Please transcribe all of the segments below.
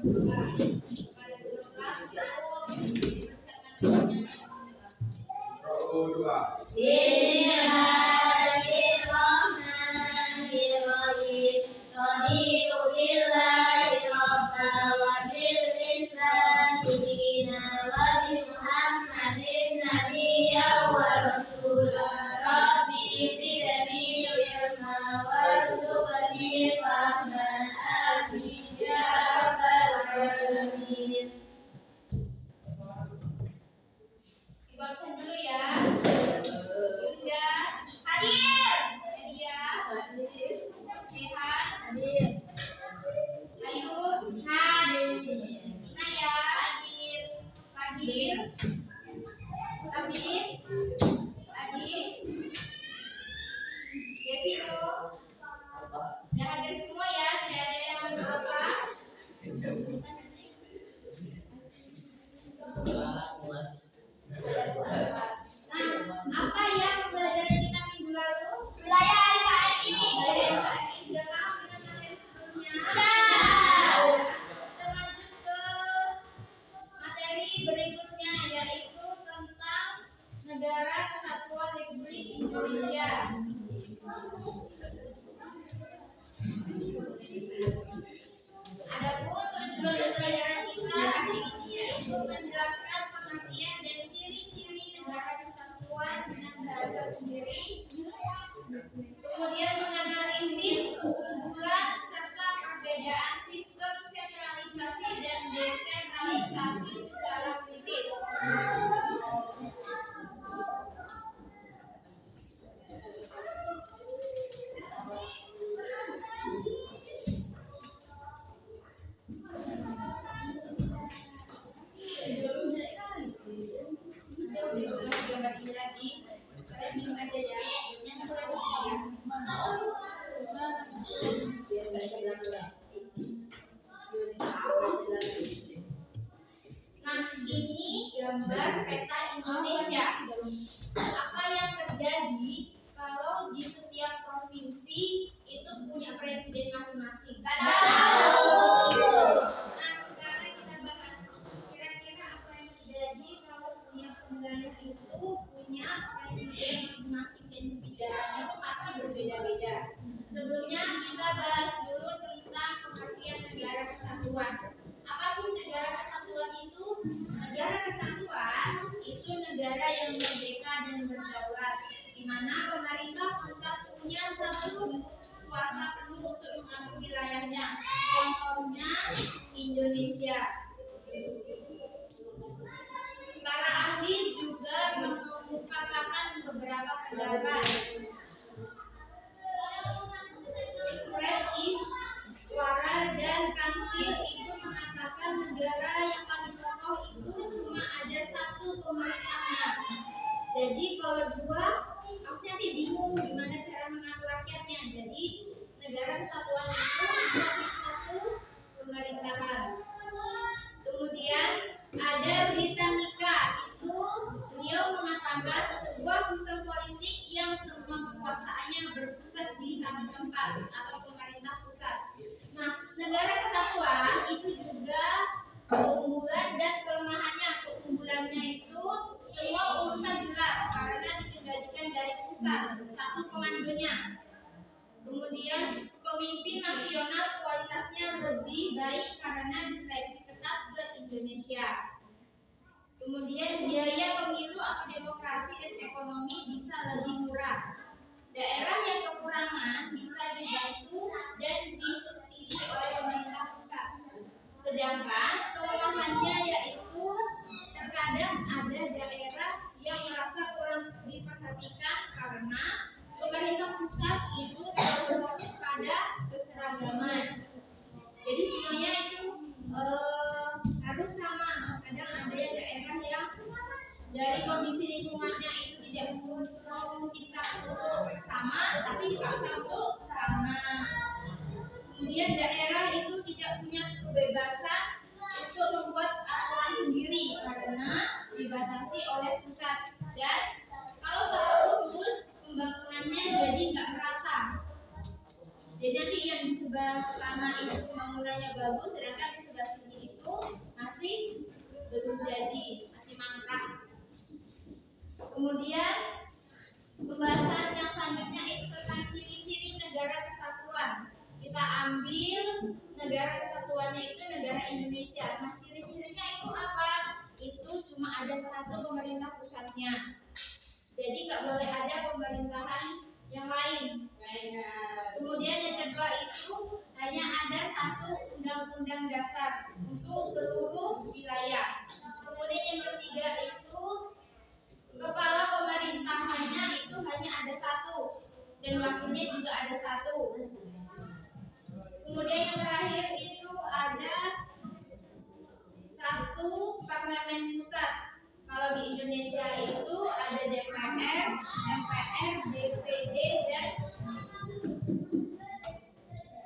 Bismillahirrahmanirrahim. Raditu billahi rabba wa bil islami dina wa bi Muhammadin nabiyya wa rasula. Rabbi zidni ilma warzuqni fahma. Amin ya rabbal alamin. Ibu absen dulu ya. Yunda hadir. Media hadir. Sehat hadir. Ayu hadir. Inaya hadir. Fadil Abid Adi Devi tuh udah hadir semua ya, tidak ada yang apa. Nah, apa yang pelajaran kita minggu lalu? Wilayah HI. Sudah tahu dengan materi sebelumnya? Sudah. Kita lanjut ke materi berikutnya, yaitu tentang Negara Kesatuan Republik Indonesia. Adapun tujuan pelajaran kita hari ini yaitu menjelaskan pengertian dan ciri-ciri negara kesatuan dengan bahasa sendiri, kemudian menganalisis keunggulan serta perbedaan sistem sentralisasi dan desentralisasi secara kritis. Nah, ini gambar peta Indonesia. Apa yang terjadi kalau di setiap provinsi itu punya presiden masing-masing? Nggak tahu. Nah, sekarang kita bahas kira-kira apa yang terjadi kalau setiap wilayah itu punya presiden masing-masing dan kebijakannya itu pasti berbeda-beda. Sebelumnya kita bahas dulu tentang pengertian negara kesatuan. Apa sih negara kesatuan itu? Negara kesatuan itu negara yang merdeka dan berdaulat, di mana pemerintah pusat punya satu kuasa penuh untuk mengatur wilayahnya. Contohnya Indonesia. Para ahli juga mengungkapkan beberapa pendapat. Suara dan Kansil itu mengatakan negara yang paling kokoh itu cuma ada satu pemerintahnya. Jadi kalau dua, pasti nanti bingung gimana cara mengatur rakyatnya. Jadi negara kesatuan itu hanya satu pemerintahan. Kemudian ada Britannica, itu beliau mengatakan sebuah sistem politik yang semua kekuasaannya berpusat di satu tempat atau pemerintah pusat. Nah, negara kesatuan itu juga keunggulan dan kelemahannya. Keunggulannya itu semua urusan jelas karena dikendalikan dari pusat, satu komandonya. Kemudian pemimpin nasional kualitasnya lebih baik karena diseleksi ketat se-Indonesia. Kemudian biaya pemilu atau demokrasi dan ekonomi bisa lebih murah. Daerah yang kekurangan bisa dibantu dan disubsidi oleh pemerintah pusat. Sedangkan kelemahannya yaitu terkadang ada daerah yang merasa kurang diperhatikan karena pemerintah pusat itu terlalu fokus pada keseragaman. Jadi semuanya itu harus sama. Kadang ada daerah yang dari kondisi lingkungannya itu tidak memungkinkan untuk sama, tapi dipaksa untuk sama. Kemudian daerah itu tidak punya kebebasan untuk membuat aturan sendiri karena dibatasi oleh pusat. Dan kalau salah urus, pembangunannya jadi nggak merata. Jadi nanti yang di sebelah sana itu bangunannya bagus, sedangkan di sebelah sini itu masih belum jadi, masih mangkrak. Kemudian pembahasan yang selanjutnya itu tentang ciri-ciri negara kesatuan. Kita ambil negara kesatuannya itu negara Indonesia. Nah, ciri-cirinya itu apa? Itu cuma ada satu pemerintah pusatnya. Jadi nggak boleh ada pemerintahan yang lain. Kemudian yang kedua itu hanya ada satu undang-undang dasar untuk seluruh wilayah. Kemudian yang ketiga itu kepala pemerintahannya itu hanya ada satu dan wakilnya juga ada satu. Kemudian yang terakhir itu ada satu parlemen pusat. Kalau di Indonesia itu ada DPR, MPR, DPD dan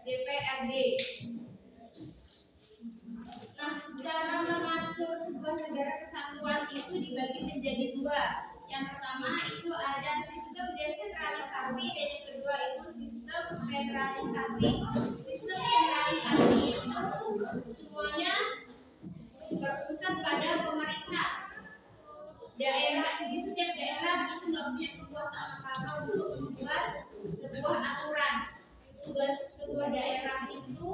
DPRD. Nah, cara mengatur sebuah negara kesatuan itu dibagi menjadi dua. Yang pertama itu ada sistem desentralisasi dan yang kedua itu sistem sentralisasi. Sistem sentralisasi itu semuanya berpusat pada pemerintah. Daerah di setiap daerah itu nggak punya kekuasaan apa-apa untuk membuat sebuah aturan. Tugas sebuah daerah itu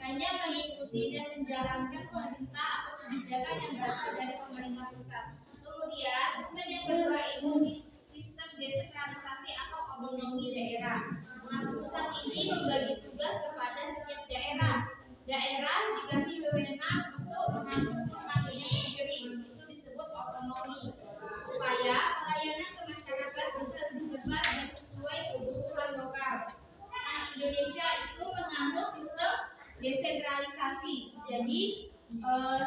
hanya mengikuti dan menjalankan perintah atau kebijakan yang berasal dari pemerintah pusat. Kemudian sistem yang kedua itu sistem desentralisasi atau otonomi daerah. Nah, pusat ini membagi tugas kepada setiap daerah. Daerah dikasih wewenang untuk mengatur tentangnya sendiri. Itu disebut otonomi. Supaya pelayanan ke masyarakat bisa lebih cepat dan sesuai kebutuhan lokal. Nah, Indonesia itu menganut sistem desentralisasi. Jadi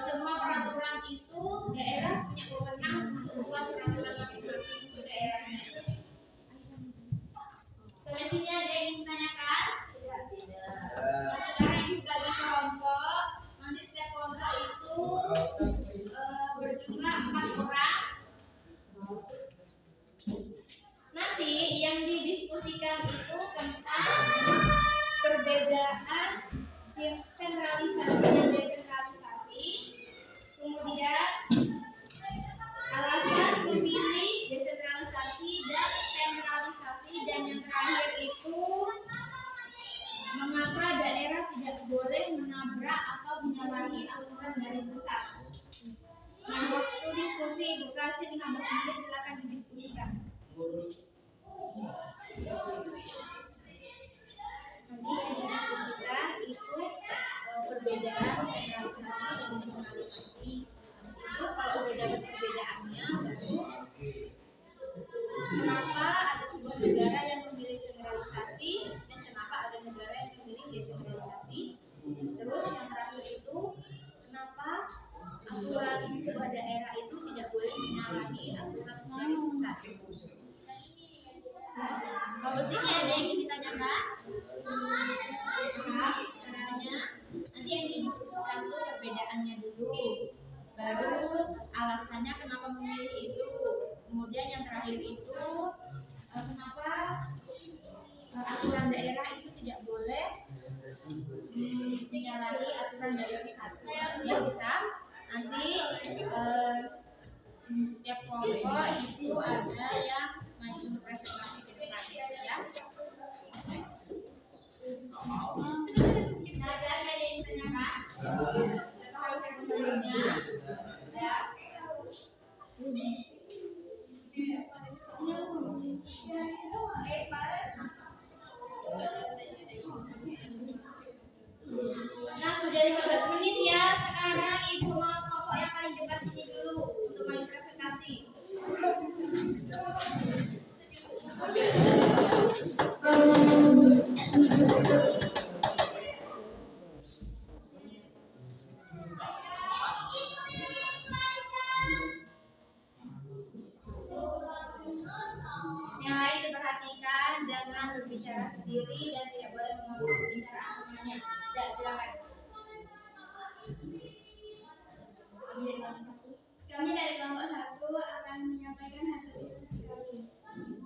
semua peraturan itu daerah punya wewenang untuk membuat peraturan masing-masing untuk daerahnya. Sampai sini ada yang ingin ditanyakan? Nah, sekarang ibu bagi kelompok. Nanti setiap kelompok itu berjumlah 4 orang. Nanti yang didiskusikan itu tentang perbedaan sentralisasi dan desentralisasi, kemudian alasan memilih desentralisasi dan sentralisasi, dan yang terakhir itu mengapa daerah tidak boleh menabrak atau menyalahi aturan dari pusat. Nah, waktu diskusi Ibu kasih 15 menit, silakan didiskusikan. Nanti yang didiskusikan itu perbedaan sentralisasi dan desentralisasi. Itu kalau sudah dapat perbedaannya, baru kenapa ada sebuah negara yang memilih sentralisasi dan kenapa ada negara yang memilih desentralisasi. Terus yang terakhir itu kenapa aturan sebuah daerah itu tidak boleh menyalahi aturan dari pusat. Kalau sini ada yang ingin ditanyakan? Caranya nanti yang didiskusikan tuh perbedaannya dulu, baru alasannya kenapa memilih itu, kemudian yang terakhir itu kenapa aturan daerah itu tidak boleh menyalahi aturan dari pusat. Ya bisa nanti setiap kelompok itu ada yang maju untuk presentasi ke depan ya. Nah, ada yang ditanyakan? Kalau saya kembalinya ya. Nah, sudah 15 menit ya. Sekarang Ibu mau kelompok yang paling depan sini dulu untuk maju presentasi. Yang lain diperhatikan, jangan berbicara sendiri dan tidak boleh memotong pembicaraan temannya. Ya, silakan. Kami dari kelompok 1 akan menyampaikan hasil diskusi kami.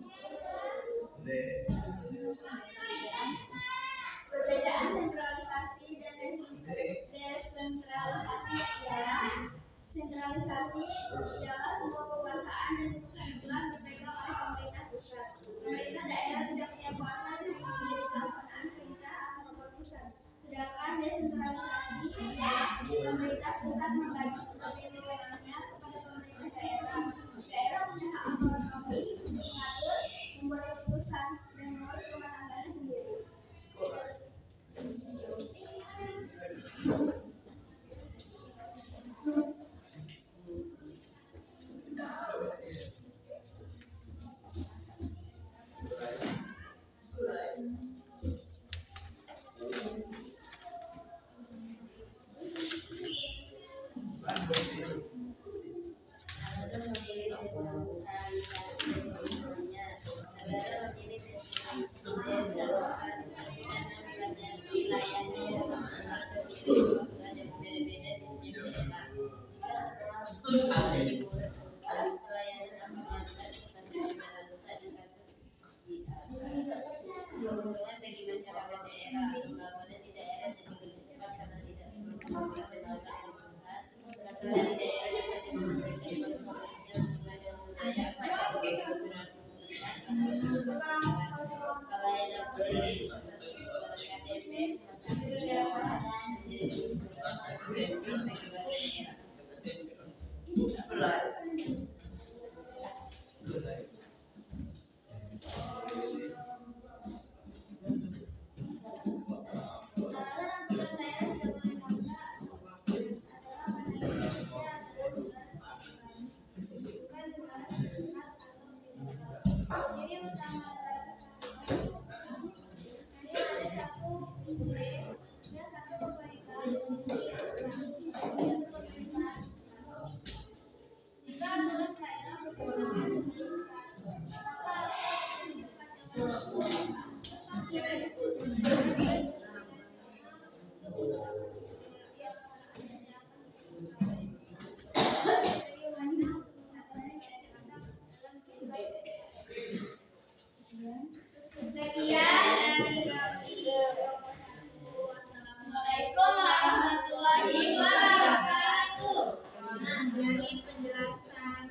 Assalamualaikum warahmatullahi wabarakatuh. Nah, dari penjelasan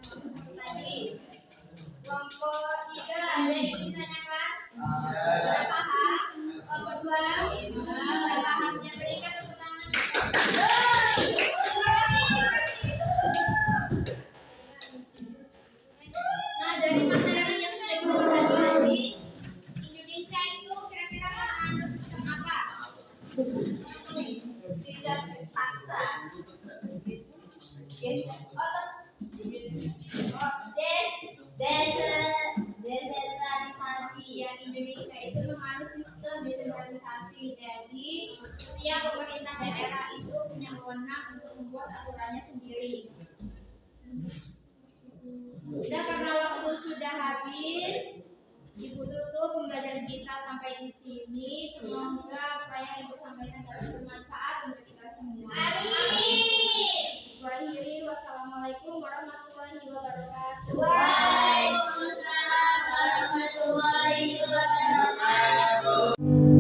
tadi, kelompok 3 ada yang ditanyakan? Sudah paham? Kelompok 2 sudah paham? Yang berikan tepuk tangan. Nah, dari materi yang sudah kita bahas tadi, Indonesia itu kira-kira menganut sistem apa? Tidak paksa. Desentralisasi. Yang Indonesia itu menganut sistem desentralisasi. Jadi setiap pemerintah daerah itu punya wewenang untuk membuat aturannya sendiri. Sudah karena waktu sudah habis, Ibu tutup pembelajaran kita sampai di sini. Semoga apa yang Ibu sampaikan dapat bermanfaat untuk kita semua. Amin. Ibu akhiri, wassalamualaikum warahmatullahi wabarakatuh. Waalaikumsalam warahmatullahi wabarakatuh.